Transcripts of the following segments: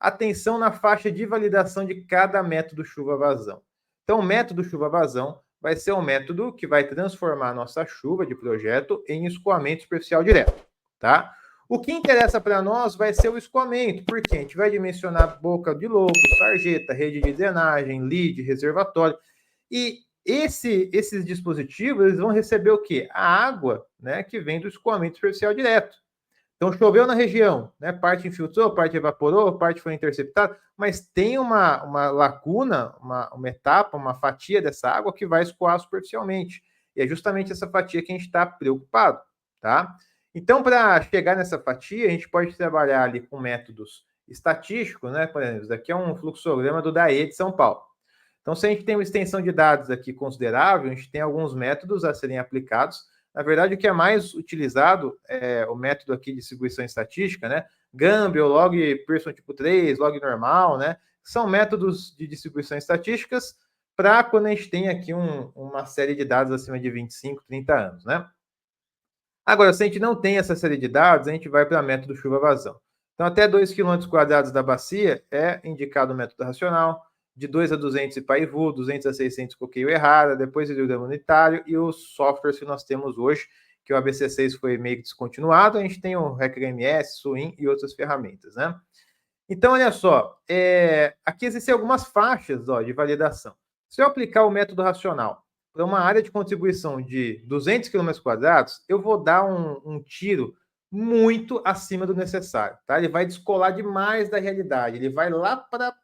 Atenção na faixa de validação de cada método chuva-vazão. Então, o método chuva-vazão vai ser um método que vai transformar a nossa chuva de projeto em escoamento superficial direto, tá? O que interessa para nós vai ser o escoamento, porque a gente vai dimensionar boca de lobo, sarjeta, rede de drenagem, lead, reservatório. E esses dispositivos eles vão receber o quê? A água, né, que vem do escoamento superficial direto. Então, choveu na região, né? Parte infiltrou, parte evaporou, parte foi interceptada, mas tem uma lacuna, uma etapa, uma fatia dessa água que vai escoar superficialmente. E é justamente essa fatia que a gente está preocupado, tá? Então, para chegar nessa fatia, a gente pode trabalhar ali com métodos estatísticos, né? Por exemplo, isso daqui é um fluxograma do DAE de São Paulo. Então, se a gente tem uma extensão de dados aqui considerável, a gente tem alguns métodos a serem aplicados. Na verdade, o que é mais utilizado é o método aqui de distribuição estatística, né? Gamble, log Pearson tipo 3, log normal, né? São métodos de distribuição estatísticas para quando a gente tem aqui uma série de dados acima de 25, 30 anos, né? Agora, se a gente não tem essa série de dados, a gente vai para o método chuva-vazão. Então, até 2 km² da bacia é indicado o método racional, de 2 a 200 Ipaivu, 200 a 600 Coqueio Errara, depois o hidrograma unitário e os softwares que nós temos hoje, que o ABC6 foi meio que descontinuado, a gente tem o RecRMS, Swim e outras ferramentas, né? Então, olha só, aqui existem algumas faixas de validação. Se eu aplicar o método racional para uma área de contribuição de 200 km², eu vou dar um tiro muito acima do necessário, tá? Ele vai descolar demais da realidade, ele vai lá para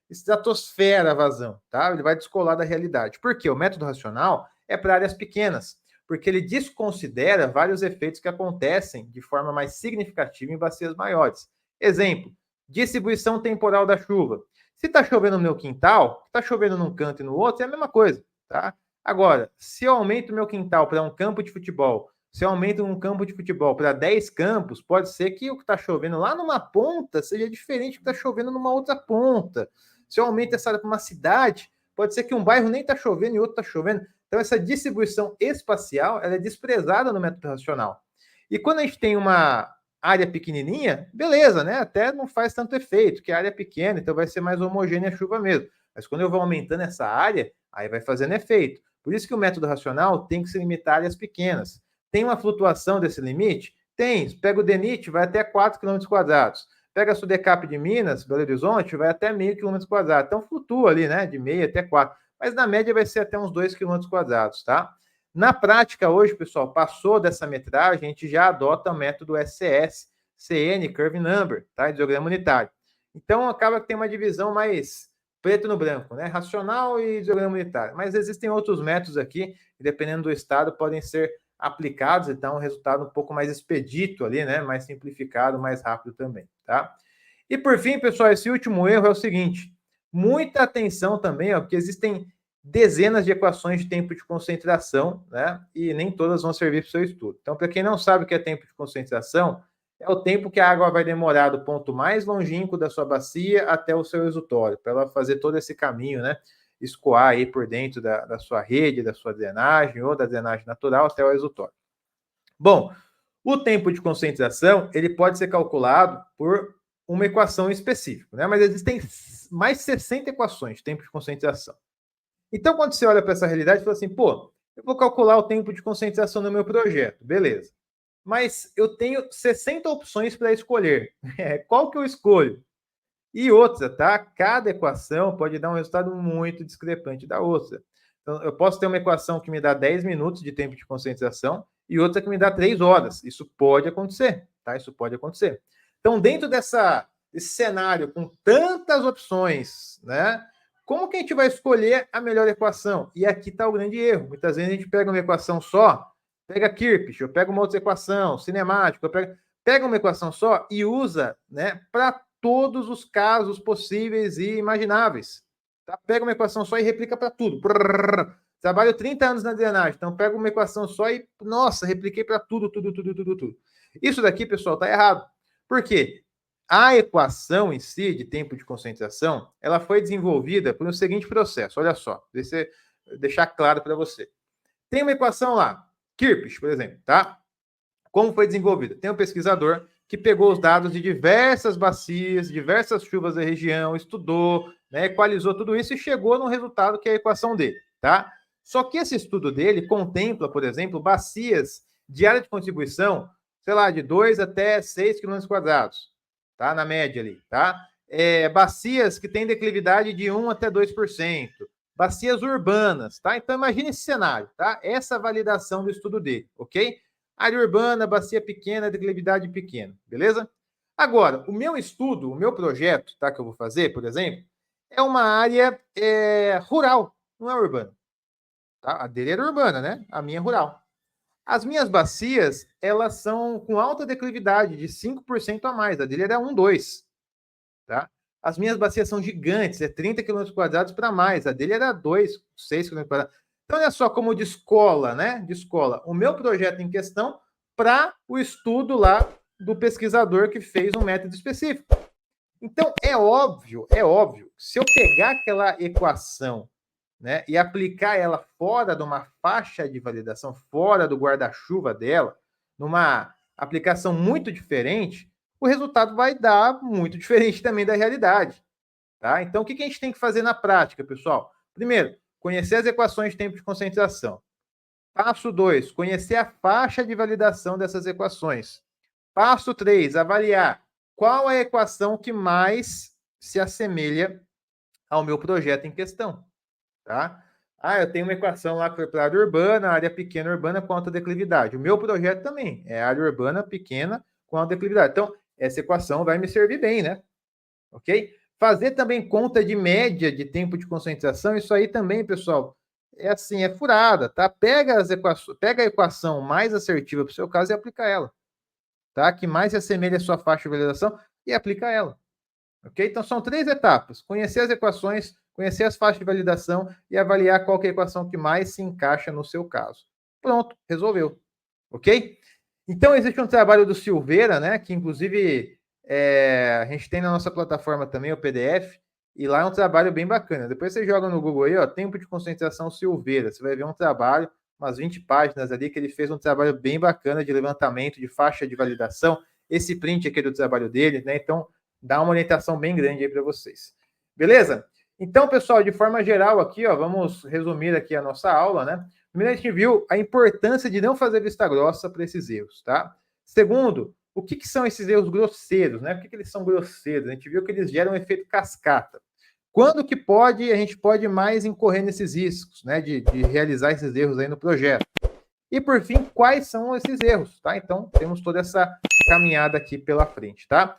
estratosfera a vazão, tá? Ele vai descolar da realidade. Por quê? O método racional é para áreas pequenas, porque ele desconsidera vários efeitos que acontecem de forma mais significativa em bacias maiores. Exemplo, distribuição temporal da chuva. Se está chovendo no meu quintal, está chovendo num canto e no outro, é a mesma coisa, tá? Agora, se eu aumento o meu quintal para um campo de futebol, se eu aumento um campo de futebol para 10 campos, pode ser que o que está chovendo lá numa ponta seja diferente do que está chovendo numa outra ponta. Se eu aumento essa área para uma cidade, pode ser que um bairro nem está chovendo e outro está chovendo. Então, essa distribuição espacial ela é desprezada no método racional. E quando a gente tem uma área pequenininha, beleza, né? Até não faz tanto efeito, que a área é pequena, então vai ser mais homogênea a chuva mesmo. Mas quando eu vou aumentando essa área, aí vai fazendo efeito. Por isso que o método racional tem que se limitar a áreas pequenas. Tem uma flutuação desse limite? Tem. Pega o DENIT, vai até 4 km². Pega a Sudecap de Minas, Belo Horizonte, vai até meio km². Então flutua ali, né? De meio até 4. Mas na média vai ser até uns 2 km², tá? Na prática, hoje, pessoal, passou dessa metragem, a gente já adota o método SCS, CN, Curve Number, tá? Hidrograma unitário. Então, acaba que tem uma divisão mais preto no branco, né? Racional e hidrograma unitário. Mas existem outros métodos aqui, que, dependendo do estado, podem ser aplicados e dar um resultado um pouco mais expedito ali, né? Mais simplificado, mais rápido também, tá? E por fim, pessoal, esse último erro é o seguinte: muita atenção também, ó, porque existem dezenas de equações de tempo de concentração, né? E nem todas vão servir para o seu estudo. Então, para quem não sabe o que é tempo de concentração, é o tempo que a água vai demorar do ponto mais longínquo da sua bacia até o seu exutório, para ela fazer todo esse caminho, né? Escoar aí por dentro da sua rede, da sua drenagem ou da drenagem natural até o exutório. Bom, o tempo de concentração ele pode ser calculado por uma equação específica, né? Mas existem mais 60 equações de tempo de concentração. Então, quando você olha para essa realidade, você fala assim, pô, eu vou calcular o tempo de concentração no meu projeto, beleza. Mas eu tenho 60 opções para escolher. Qual que eu escolho? E outra, tá? Cada equação pode dar um resultado muito discrepante da outra. Então, eu posso ter uma equação que me dá 10 minutos de tempo de concentração e outra que me dá 3 horas. Isso pode acontecer, tá? Isso pode acontecer. Então, dentro desse cenário com tantas opções, né? Como que a gente vai escolher a melhor equação? E aqui está o grande erro. Muitas vezes a gente pega uma equação só, pega Kirchhoff, eu pego uma outra equação, cinemática, pega uma equação só e usa, né, para todos os casos possíveis e imagináveis. Tá? Pega uma equação só e replica para tudo. Trabalho 30 anos na drenagem, então pega uma equação só e, nossa, repliquei para tudo. Isso daqui, pessoal, tá errado. Por quê? A equação em si, de tempo de concentração, ela foi desenvolvida por um seguinte processo. Olha só, deixar claro para você. Tem uma equação lá, Kirchhoff, por exemplo, tá? Como foi desenvolvida? Tem um pesquisador que pegou os dados de diversas bacias, diversas chuvas da região, estudou, né, equalizou tudo isso e chegou no resultado que é a equação dele, tá? Só que esse estudo dele contempla, por exemplo, bacias de área de contribuição, sei lá, de 2 até 6 km quadrados, tá? Na média ali, tá? Bacias que têm declividade de 1 até 2%, bacias urbanas, tá? Então imagine esse cenário, tá? Essa validação do estudo dele, ok? Área urbana, bacia pequena, declividade pequena, beleza? Agora, o meu estudo, o meu projeto, tá? Que eu vou fazer, por exemplo, é uma área rural, não é urbana. Tá? A dele era urbana, né? A minha é rural. As minhas bacias, elas são com alta declividade, de 5% a mais. A dele era 1,2. Tá? As minhas bacias são gigantes, é 30 km quadrados para mais. A dele era 2, 6 km quadrados. Então, olha só como de escola, né? De escola. O meu projeto em questão para o estudo lá do pesquisador que fez um método específico. Então, é óbvio, se eu pegar aquela equação, né, e aplicar ela fora de uma faixa de validação, fora do guarda-chuva dela, numa aplicação muito diferente, o resultado vai dar muito diferente também da realidade. Tá? Então, o que a gente tem que fazer na prática, pessoal? Primeiro, conhecer as equações de tempo de concentração. Passo 2, conhecer a faixa de validação dessas equações. Passo 3, avaliar qual é a equação que mais se assemelha ao meu projeto em questão. Tá? Eu tenho uma equação lá que foi para a área urbana, área pequena urbana com alta declividade. O meu projeto também é área urbana pequena com alta declividade. Então, essa equação vai me servir bem, né? Ok? Fazer também conta de média de tempo de concentração, isso aí também, pessoal, é assim, é furada, tá? Pega a equação mais assertiva para o seu caso e aplica ela, tá? Que mais se assemelha à sua faixa de validação e aplica ela. Ok? Então, são 3 etapas. Conhecer as equações, conhecer as faixas de validação e avaliar qual é a equação que mais se encaixa no seu caso. Pronto, resolveu. Ok? Então, existe um trabalho do Silveira, né? Que, inclusive, a gente tem na nossa plataforma também o PDF, e lá é um trabalho bem bacana. Depois você joga no Google aí, ó, tempo de concentração Silveira. Você vai ver um trabalho, umas 20 páginas ali, que ele fez um trabalho bem bacana de levantamento de faixa de validação. Esse print aqui é do trabalho dele, né? Então, dá uma orientação bem grande aí para vocês. Beleza? Então, pessoal, de forma geral aqui, ó, vamos resumir aqui a nossa aula, né? Primeiro, a gente viu a importância de não fazer vista grossa para esses erros, tá? Segundo, o que são esses erros grosseiros, né? Por que eles são grosseiros? A gente viu que eles geram um efeito cascata. Quando que a gente pode mais incorrer nesses riscos, né? De realizar esses erros aí no projeto. E, por fim, quais são esses erros, tá? Então, temos toda essa caminhada aqui pela frente, tá?